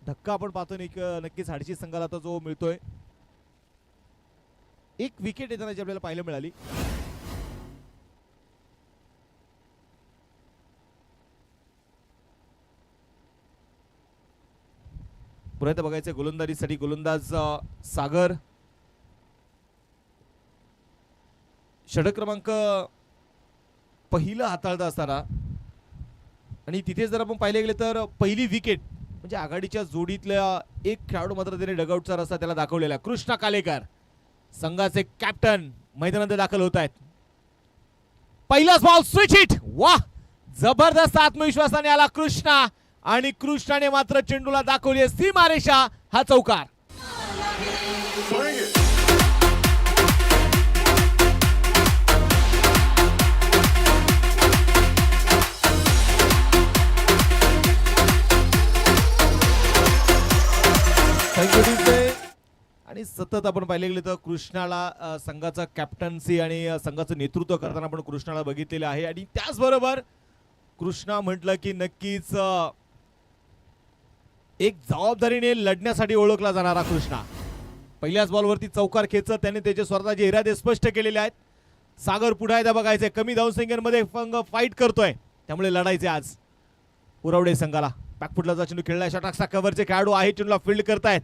धक्का आपण पाहतो नक्कीच हाडशी संघाला आता जो मिळतोय. एक विकेट येताना जी आपल्याला पाहायला मिळाली. पुन्हा एकदा बघायचं गोलंदाजीसाठी गोलंदाज सागर. षटक क्रमांक पहिला हाताळता असताना आणि तिथे जर आपण पाहिले गेले तर पहिली विकेट म्हणजे आघाडीच्या जोडीतल्या एक खेळाडू मात्र त्याने डगआउटचा रस्ता त्याला दाखवलेला. कृष्णा कालेकर संघाचे कॅप्टन मैदानात दाखल होत आहेत. पहिलाच बॉल स्विच हिट. वाह, जबरदस्त आत्मविश्वासाने आला कृष्णा आणि कृष्णाने मात्र चेंडूला दाखवली सीमारेषा. हा चौकार. आणि सतत आपण पाहिले गेले तर कृष्णाला संघाचा कॅप्टन्सी आणि संघाचं नेतृत्व करताना आपण कृष्णाला बघितलेलं आहे. आणि त्याचबरोबर कृष्णा म्हटलं की नक्कीच एक जबाबदारीने लढण्यासाठी ओळखला जाणारा कृष्णा. पहिल्याच बॉलवरती चौकार खेचत त्याने त्याचे स्वतःचे इरादे स्पष्ट केलेले आहेत. सागर पुढे एकदा बघायचे कमी धावसंख्येमध्ये फाईट करतोय त्यामुळे लढायचे आज उरावडे संघाला. बॅकफुटला चेंडू खेळलाय. षटकाचा कव्हरचे खेळाडू आहे चेंडूला फील्ड करतायत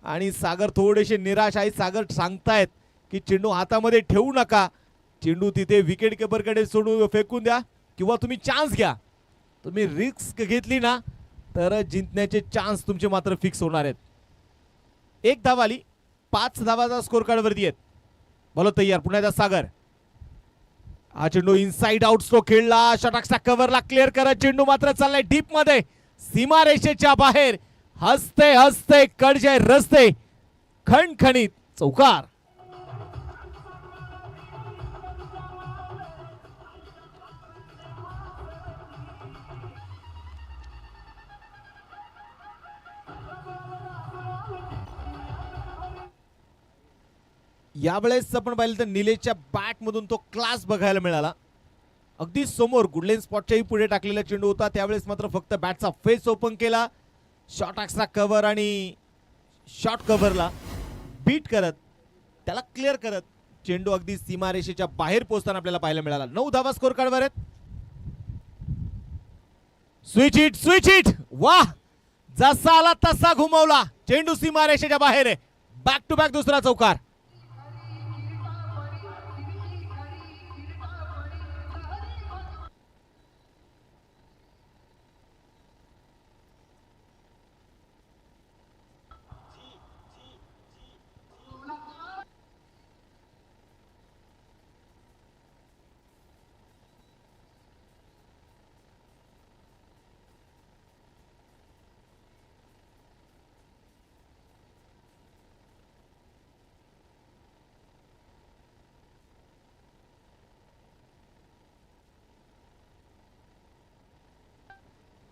आणि सागर थोडेसे निराश आहे. सागर सांगतायत की चेंडू हातामध्ये ठेवू नका, चेंडू तिथे विकेट किपरकडे सोडून फेकून द्या किंवा तुम्ही चान्स घ्या. तुम्ही रिस्क घेतली ना तर जिंकण्याचे चान्स तुमचे मात्र फिक्स होणार आहेत. एक धाव आली, 5 धावाचा स्कोर कार्ड वरती आहेत. बोलो तयार. पुन्हा एकदा सागर. हा चेंडू इनसाइड आउट स्ट्रोक खेळला. षटकाचा कव्हरला क्लिअर करत चेंडू मात्र चाललाय डीप मध्ये सीमारेषेच्या बाहेर. हसते हसते कडचे रस्ते खणखणीत चौकार. यावेळेस आपण पाहिलं तर निलेशच्या बॅट मधून तो क्लास बघायला मिळाला. अगदी समोर गुडलेन स्पॉटच्याही पुढे टाकलेला चेंडू होता. त्यावेळेस मात्र फक्त बॅटचा फेस ओपन केला. शॉर्ट आक्सचा कव्हर आणि शॉर्ट कव्हरला बीट करत त्याला क्लिअर करत चेंडू अगदी सीमारेषेच्या बाहेर पोहोचताना आपल्याला पाहायला मिळाला. 9 धावा स्कोर कार्डवर आहेत. Switch hit, switch hit. वाह, जसा आला तसा घुमवला. चेंडू सीमारेषेच्या बाहेर आहे. बॅक टू बॅक दुसरा चौकार.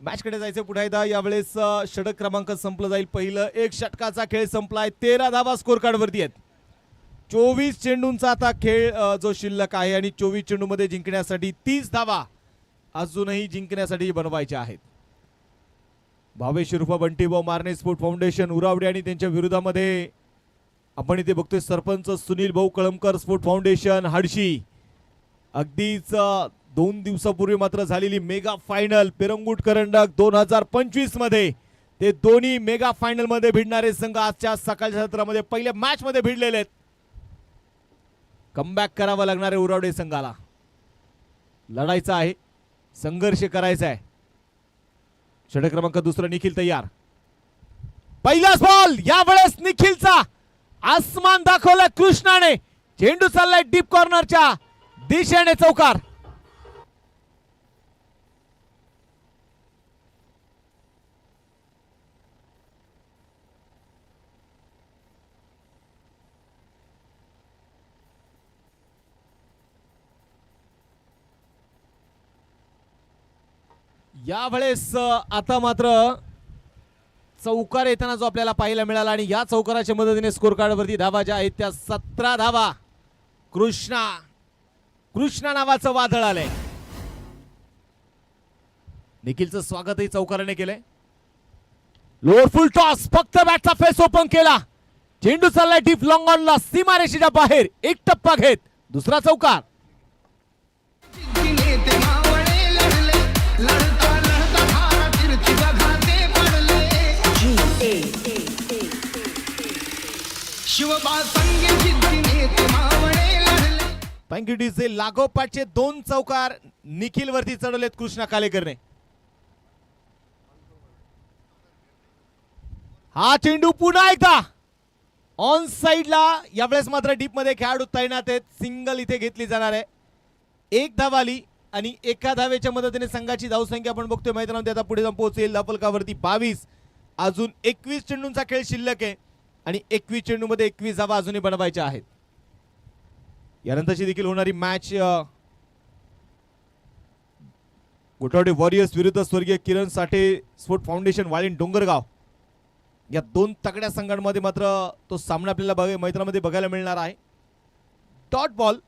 मॅच कडे जायचं पुढे एकदा. यावेळेस षटक क्रमांक संपलं जाईल. पहिलं एक षटकाचा खेळ संपलाय. 13 धावा स्कोर कार्ड वरती आहेत. 24 चेंडूंचा आता खेळ जो शिल्लक आहे आणि 24 चेंडू मध्ये जिंकण्यासाठी 30 धावा अजूनही जिंकण्यासाठी बनवायच्या आहेत. भावेश रूपा बंटीभाऊ मारणे स्पोर्ट फाउंडेशन उरावडे आणि त्यांच्या विरोधामध्ये आपण इथे बघतोय सरपंच सुनील भाऊ कळमकर स्पोर्ट फाउंडेशन हाडशी. अगदीच 2 दिवसापूर्वी मात्र झालेली मेगा फायनल पिरंगुट करंडक 2025 मध्ये ते दोन्ही मेगा फायनल मध्ये भिडणारे संघ आजच्या सकाळच्या सत्रामध्ये पहिल्या मॅच मध्ये भिडलेले आहेत. कमबॅक करावं लागणारे उरावडे संघाला. लढायचं आहे, संघर्ष करायचा आहे. षटक क्रमांक दुसरा निखिल तयार. पहिलाच बॉल यावेळेस निखिलचा. आसमान दाखवला कृष्णाने. चेंडू चाललाय डीप कॉर्नरच्या दिशेने चौकार. यावेळेस आता मात्र चौकार येताना जो आपल्याला पाहायला मिळाला आणि या चौकाराच्या मदतीने स्कोर कार्ड वरती धावा ज्या आहेत त्या 17 धावा. कृष्णा नावाचं वादळ आलंय. निखिलचं स्वागतही चौकाराने केलंय. लोअर फुल टॉस, फक्त बॅटचा फेस ओपन केला. चेंडू चाललाय डीप लॉंग ऑनला, सीमारेषेच्या बाहेर. एक टप्पा घेत दुसरा चौकार. Thank you DJ. लागोपाठचे 2 चौकार निखिल वरती चढवलेत कृष्णा कालेकरने. हा चेंडू पुन्हा एकदा ऑन साइडला. यावेळेस मात्र डीप मध्ये खेळाडू तैनात आहेत. सिंगल इथे घेतली जाणार आहे. 1 धाव आली आणि एका धावेच्या मदतीने संघाची धावसंख्या आपण बघतोय मैदानामध्ये आता पुढे जाऊन पोहोचेल धावफलकावरती 22. अजून 21 चेंडूंचा खेळ शिल्लक आहे आणि 21 चेंडूमध्ये 21 धावा अजूनही बनवायच्या आहेत. यानंतरची देखील होणारी मॅच गोटावडे वॉरियर्स विरुद्ध स्वर्गीय किरण साठे स्पोर्ट फाउंडेशन वाळीण डोंगरगाव या 2 तगड्या संघांमध्ये मात्र तो सामना आपल्याला मैदानामध्ये बघायला मिळणार आहे. डॉट बॉल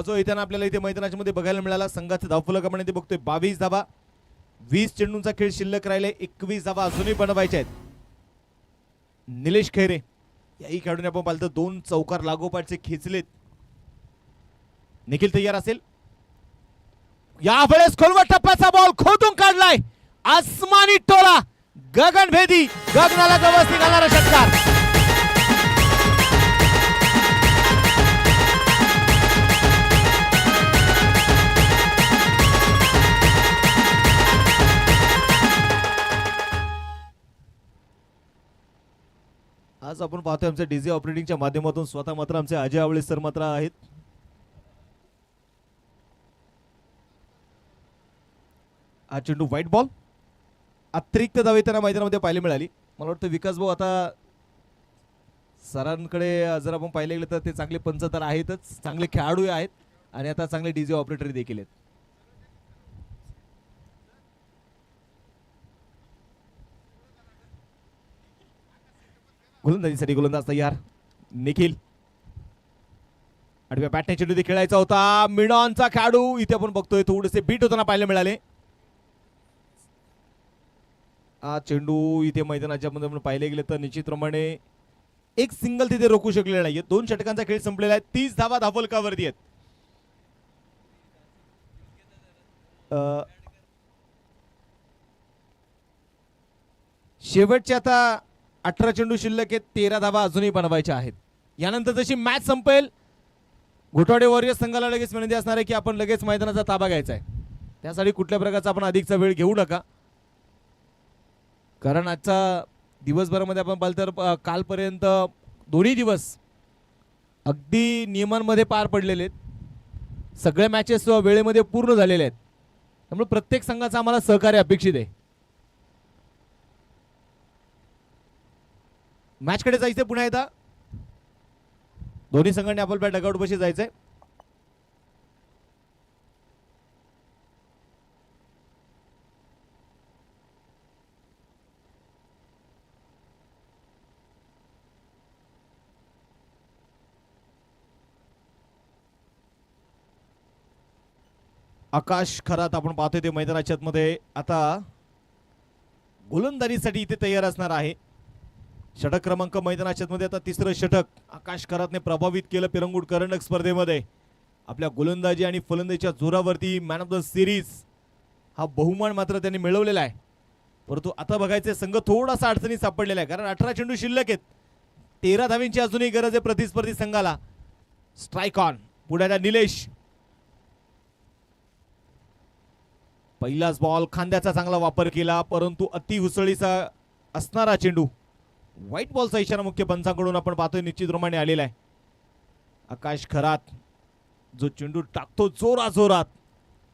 जो येताना आपल्याला इथे मैदानाच्या मध्ये बघायला मिळाला. संघाचे धावफलक आपण इथे बघतोय 22 धावा. 20 चेंडूंचा खेळ शिल्लक राहिले. 21 धावा अजूनही बनवायच्या आहेत. निलेश खैरे याही खेळाडूने आपण पाहिलं तर 2 चौकार लागोपाठचे खेचलेत. निखिल तयार असेल. यावेळेस खोलवर टप्प्याचा बॉल खोदून काढलाय. आसमानी टोला, गगनभेदी, गगनाला गवसणी घालणारा षटकार. आज आपण पाहतोय आमच्या डीजे ऑपरेटिंगच्या माध्यमातून स्वतः मात्र आमचे अजय आवळे सर मात्र आहेत. हा चेंडू व्हाईट बॉल. अतिरिक्त धावे त्यांना मैदानामध्ये पाहायला मिळाली. मला वाटतं विकास भाऊ आता सरांकडे जर आपण पाहिले गेलं तर ते चांगले पंच तर आहेतच, चांगले खेळाडू आहेत आणि आता चांगले डीजे ऑपरेटर देखील आहेत. गोलंदाजीसाठी गोलंदाज तयार. निखिल आडव्या बॅटने चेंडू खेळायचा होता. मिडॉनचा खेळाडू इथे आपण बघतोय थोडेसे बीट होताना पाहायला मिळाले. हा चेंडू इथे मैदानाच्या मध्ये आपण पाहिले गेले तर निश्चितप्रमाणे एक सिंगल तिथे रोखू शकले नाहीये. 2 षटकांचा खेळ संपलेला आहे. 30 धावा धावफलकावरती आहेत. शेवटचे आता 18 चेंडू शिल्लक आहेत. 13 धावा अजूनही बनवायच्या आहेत. यानंतर जशी मॅच संपेल घोटावडे वॉरियर्स संघाला लगेच विनंती असणार आहे की आपण लगेच मैदानाचा ताबा घ्यायचा आहे. त्यासाठी कुठल्या प्रकारचा आपण अधिकचा वेळ घेऊ नका, कारण आजचा दिवसभरामध्ये आपण पाहिलं तर कालपर्यंत दोन्ही दिवस अगदी नियमांमध्ये पार पडलेले आहेत. सगळे मॅचेस वेळेमध्ये पूर्ण झालेले आहेत. त्यामुळे प्रत्येक संघाचा आम्हाला सहकार्य अपेक्षित आहे. मॅचकडे जायचंय पुन्हा एकदा. दोन्ही संघांनी आपल्या डगआउट बशी जायचंय. आकाश खरात आपण पाहतोय ते मैदानाच्या मध्ये आता गोलंदाजीसाठी इथे तयार असणार आहे. षटक क्रमांक मैदानाच्या मध्ये आता 3रं षटक आकाश खरातने प्रभावित केलं पिरंगुट करंडक स्पर्धेमध्ये. आपल्या गोलंदाजी आणि फलंदाजीच्या जोरावरती मॅन ऑफ द सिरीज हा बहुमान मात्र त्यांनी मिळवलेला आहे. परंतु आता बघायचे संघ थोडासा अडचणीत सापडलेला आहे, कारण 18 चेंडू शिल्लक आहेत. 13 धावींची अजूनही गरज आहे प्रतिस्पर्धी संघाला. स्ट्राईक ऑन पुढे निलेश. पहिलाच बॉल खांद्याचा चांगला वापर केला, परंतु अति हुसळीचा असणारा चेंडू. व्हाईट बॉलचा इशारा मुख्य पंचांकडून आपण पाहतोय निश्चितप्रमाणे आलेला आहे. आकाश खरात जो चेंडू टाकतो जोरा जोरात,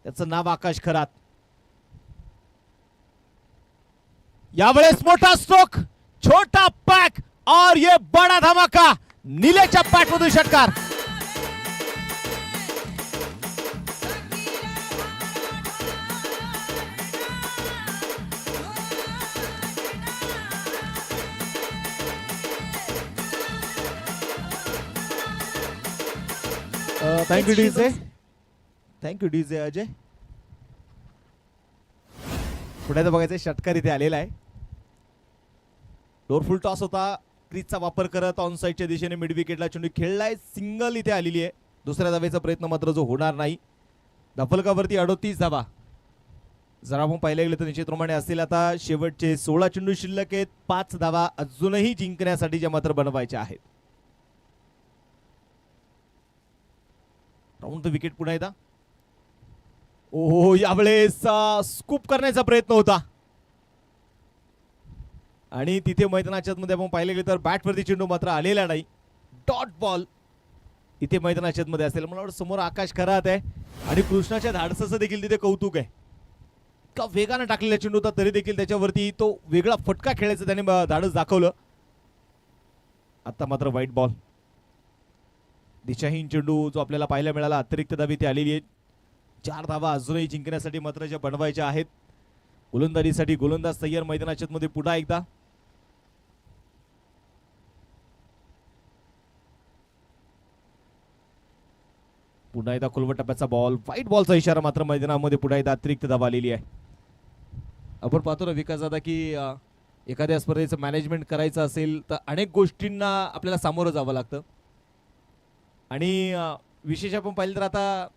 त्याचं नाव आकाश खरात. यावेळेस मोठा स्ट्रोक, छोटा पॅक और ये बड़ा धमाका. निलेशच्या पॅकमधून षटकार. Thank you DJ, thank you DJ Ajay. पुण्याचा बघायचं षटकार इथे आलेला आहे. डोरफुल टॉस होता. क्रीजचा वापर करत ऑन साईडच्या दिशेने मिड विकेटला चेंडू खेळलाय. सिंगल इथे आलेली आहे. दुसऱ्या धावेचा प्रयत्न मात्र जो होणार नाही. धफलकावरती 38 धावा. जर आपण पाहिलं गेलं तर निश्चितप्रमाणे असतील आता शेवटचे 16 चेंडू शिल्लक आहेत. 5 धावा अजूनही जिंकण्यासाठी ज्या मात्र बनवायच्या आहेत. राऊंड द विकेट पुन्हा एकदा. ओहो, यावेळेस स्कूप करण्याचा प्रयत्न होता आणि तिथे मैदानाच्या मध्ये आपण पाहिले गेले तर बॅटवरती चेंडू मात्र आलेला नाही. डॉट बॉल इथे मैदानाच्या मध्ये असेल. मला वाटतं समोर आकाश खरात आहे आणि कृष्णाच्या धाडसाचं देखील तिथे कौतुक आहे. का वेगाने टाकलेला चेंडू होता तरी देखील त्याच्यावरती तो वेगळा फटका खेळायचा त्याने धाडस दाखवलं. आता मात्र व्हाईट बॉल. दिशाहीन चेंडू जो आपल्याला पाहायला मिळाला. अतिरिक्त धावी ती आलेली आहे. 4 धावा अजूनही जिंकण्यासाठी मात्र ज्या बनवायच्या आहेत. गोलंदाजीसाठी गोलंदाज तयार मैदानाच्या मध्ये पुन्हा एकदा. पुन्हा एकदा खोलवट टप्प्याचा बॉल. व्हाईट बॉलचा इशारा मात्र मैदानामध्ये पुन्हा एकदा अतिरिक्त धावा आलेली आहे. आपण पाहतो ना विकास दादा की एखाद्या स्पर्धेचं मॅनेजमेंट करायचं असेल तर अनेक गोष्टींना आपल्याला सामोरं जावं लागतं आणि विशेष आपण पाहिलं तर आता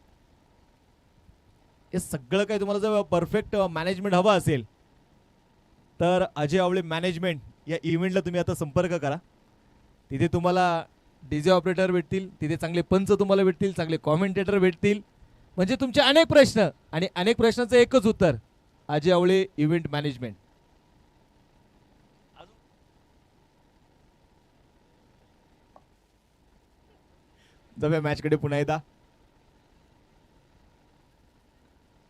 हे सगळं काही तुम्हाला जर परफेक्ट मॅनेजमेंट हवं असेल तर अजय आवळे मॅनेजमेंट या इव्हेंटला तुम्ही आता संपर्क करा. तिथे तुम्हाला डीजे ऑपरेटर भेटतील, तिथे चांगले पंच तुम्हाला भेटतील, चांगले कॉमेंटेटर भेटतील. म्हणजे तुमचे अनेक प्रश्न आणि अनेक प्रश्नांचं एकच उत्तर अजय आवळे इव्हेंट मॅनेजमेंट. जाऊया मॅचकडे पुन्हा एकदा.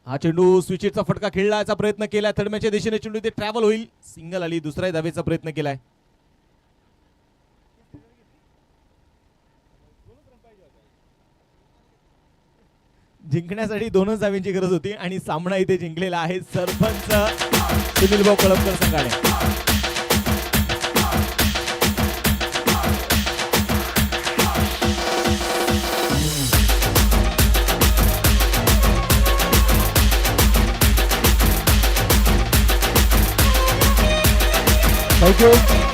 हा चेंडू स्विचिटचा फटका खेळण्याचा प्रयत्न केलाय. थर्डमॅनच्या दिशेने चेंडू ते ट्रॅव्हल होईल. सिंगल आली. दुसऱ्या धावेचा प्रयत्न केलाय. जिंकण्यासाठी 2च धाव्यांची गरज होती आणि सामना इथे जिंकलेला आहे सरपंच सुनील भाऊ कळमकर संघाने. Thank you.